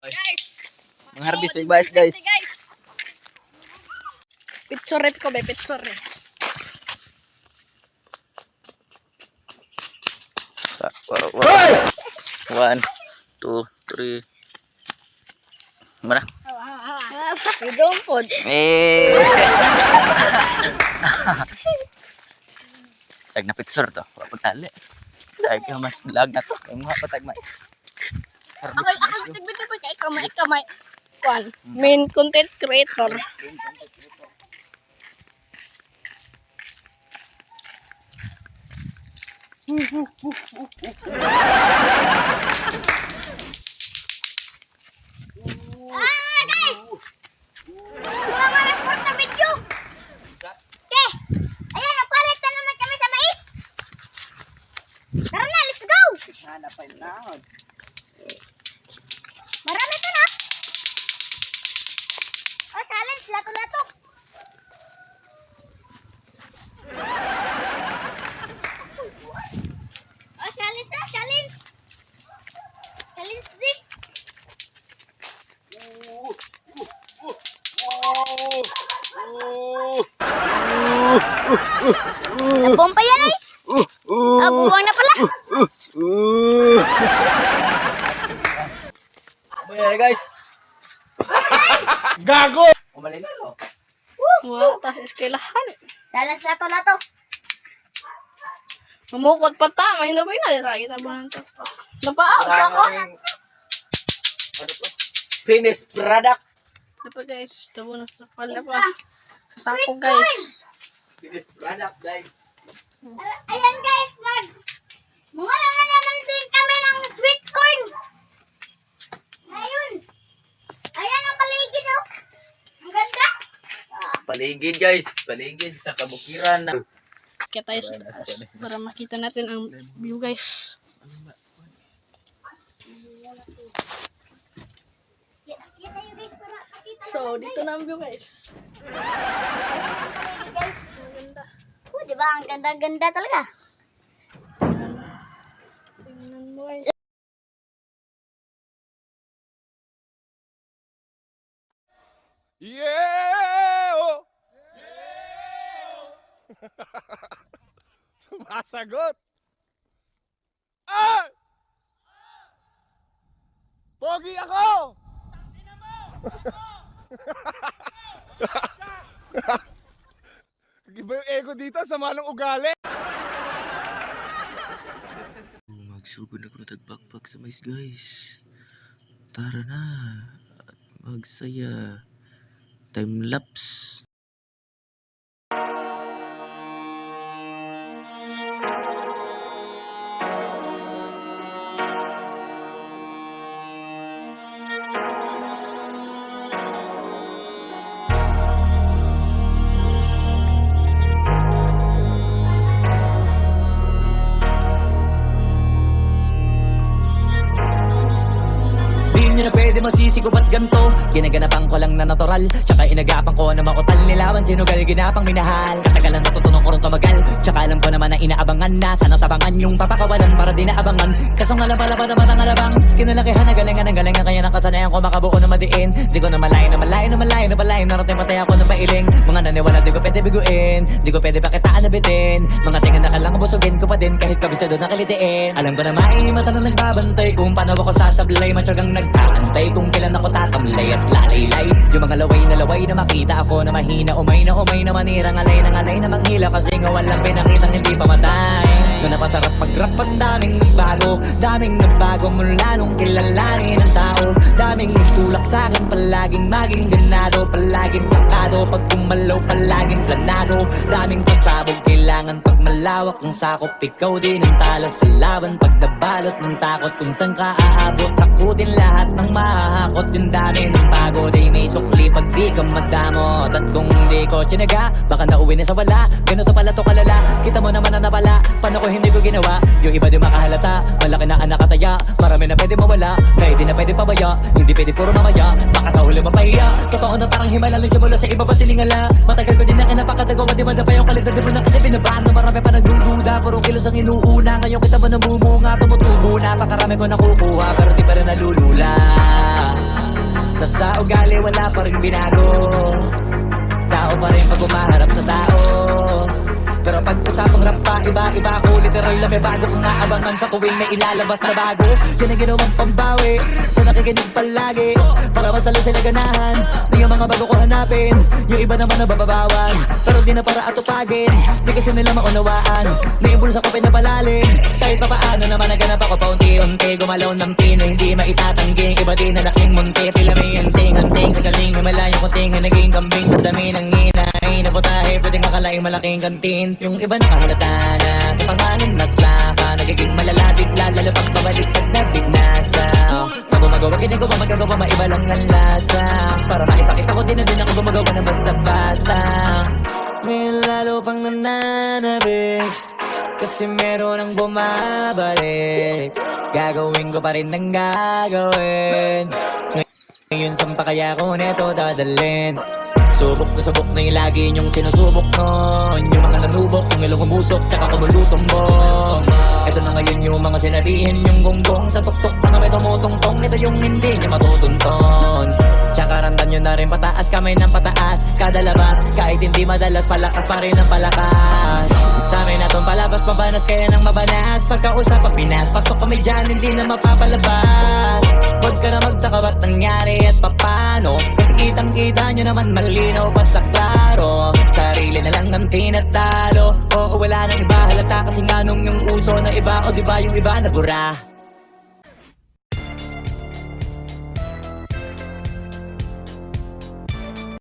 Guys, Mga harvest with bias guys. Pitsoret ko be, pitsoret. One, two, three. Mana? Idong pod. Tag na picture to. Pagtali. Tag ka mas vlog na to. Kaya mga patag may. Ako tigbit pa kay kamay. Kwan, main content creator. Guys! Mga ma-report na video! Okay! Ayan, napalit na naman kami sa mais! Tara na, let's go! Marami to na! Oh, challenge! Lato-lato! Oh, challenge na! Challenge! Challenge din! Nabomba yan ay! Buwang na pala! Ayan guys. Gago! Umalin na to. Wow, tas iskilahan. Challenge lato-lato! Mamukot pa ta, may nabay na kita ba nang napaaw sa ako. Finished product. Dapat guys, tabo na sa pala pa. Sa tako guys. Finished product guys. Ayan guys, mga naman din kami ng sweet corn. Ayun. Ayan ang paligid oh. Ang ganda. Paligid guys. Paligid sa kabukiran na. Kaya tayo sa taas para makita natin ang view guys. Kita tayo guys para makita. So, dito na ang view guys. Ayan ang paligid guys. Ang ganda. Diba? Ang ganda-ganda talaga. Tingnan mo guys. Yeah! Oh. Sumasagot. Ah! Pogi ako! Iba yung ego dito, sama ng ugali. Magsugod na ko tagbakbak sa mais guys. Tara na. At magsaya. Time lapse. Di na pwede masisigo ba't ganto. Ginaganapan ko lang na natural, tsaka inagapan ko na mautal nilawan. Sinugal ginapang minahal, katagalan natutunan ko rin tumagal. Tsaka alam ko naman na inaabangan na sana tabangan yung papakawalan para di naabangan. Kaso nga lang pala pa naman ang alabang kinalakihan na galingan ng galingan. Kaya nakasanayan ko makabuo na madiin. Di ko na malayo na malayo na malayo na malayo. Narating patay ako ng pailing. Mga naniwala di ko pwede biguin, di ko pwede pakitaan na bitin. Mga tingan na kalang busugin ko pa din kahit kabisado na kalitiin. Alam ko na may mata na nagbabantay kung paano ako sasablay. Matyagang nagtaantay kung kailan ako tatamlay at lalaylay. Yung mga laway na makita ako na mahina. Umay na manirang alay na manghila. Kasi nga walang pinakitang hindi pamatay. Doon na pasarap mag-rap ang daming nagbago mula nung kilalanin ang tao. Daming nagtulak sa'kin palaging maging ganado. Palaging pakado pag kumalaw palaging planado. Daming pasabog kailangan pag malawak ang sakop. Ikaw din ang talo sa laban pag nabalot ng takot. Kung saan ka aabot ako din lahat ng mahahakot. Yung dami ng pagod ay may sukli pag di ka madamot. At kung hindi ko tsinaga baka nauwi na sa wala. Ganito pala to kalala, kita mo naman na napala. Paano ko hindi ko ginawa, yung iba di makahalata. Malaki na anak kataya, marami na pwede mawala. Kaya di na pwede pabaya, hindi pwede puro mamaya. Baka sa huli mapahiya, totoo na parang himala. Nandiyan mula sa iba pa tiningala. Matagal ko din na kinapakatagawa, di ba na pa yung kalidad. Di mo na kasi binabahan na marami pa nagdududa. Puro kilos ang inuuna, ngayon kita ba namumunga. Tumutubo na, pakarami ko nakukuha pero di pa rin nalulula. Tas sa ugali wala pa rin binago. Tao pa rin pag umaharap sa tao. Pero pag usapang rap pa, iba-iba ako. Literal na may bago kong naabangan sa tuwing may ilalabas na bago. Yan ang ginawang pambawi sa nakikinig palagi, para mas lalo sila ganahan na yung mga bago ko hanapin. Yung iba naman na bababawan, pero di na para atupagin. Di kasi nila maunawaan na yung bulsa ko pinapalalim. Kahit pa paano naman naganap ako paunti-unti. Gumalaw ng pino, hindi maitatangging. Iba din na laking munti, tila may anting-anting. Sa galing na malayo konting na naging kambing. Sa dami ng inay na putahe, pwedeng akalaing malaking kantin. Yung iba nakahalata na sa pangalan at plaka, nagiging malalapit lalo pag babalik pag nabignasa. Pag gumagawa, ginagawa, magagawa, maiba lang ang lasa. Para maipakita ko din na din ako gumagawa ng basta-basta. May lalo pang nananabik, kasi meron ang bumabalik. Gagawin ko pa rin ang gagawin. Ngayon saan pa kaya ko neto dadalhin? Subok na subok na yung lagi niyong sinusubok nun. Yung mga nanubok, yung ilong umusok, tsaka kumulutumbong. Ito na ngayon yung mga sinabihin yung gonggong. Sa tuktok na kami tumutungtong, ito yung hindi niya matutunton. Tsaka ramdam nyo na rin pataas, kamay ng pataas. Kada labas, kahit hindi madalas, palakas pa rin ang palakas. Sa amin na tong palabas, mabanas kaya nang mabanas. Pagkausap ang Pinas, pasok kami dyan, hindi na mapapalabas. Huwag ka na magtaka ba't nangyari at papano, kasi kitang-kita nyo naman malinaw pa sa klaro. Sarili na lang ang tinatalo. Oo, wala nang iba halata, kasi nga nung yung uso na iba, o diba yung iba nabura.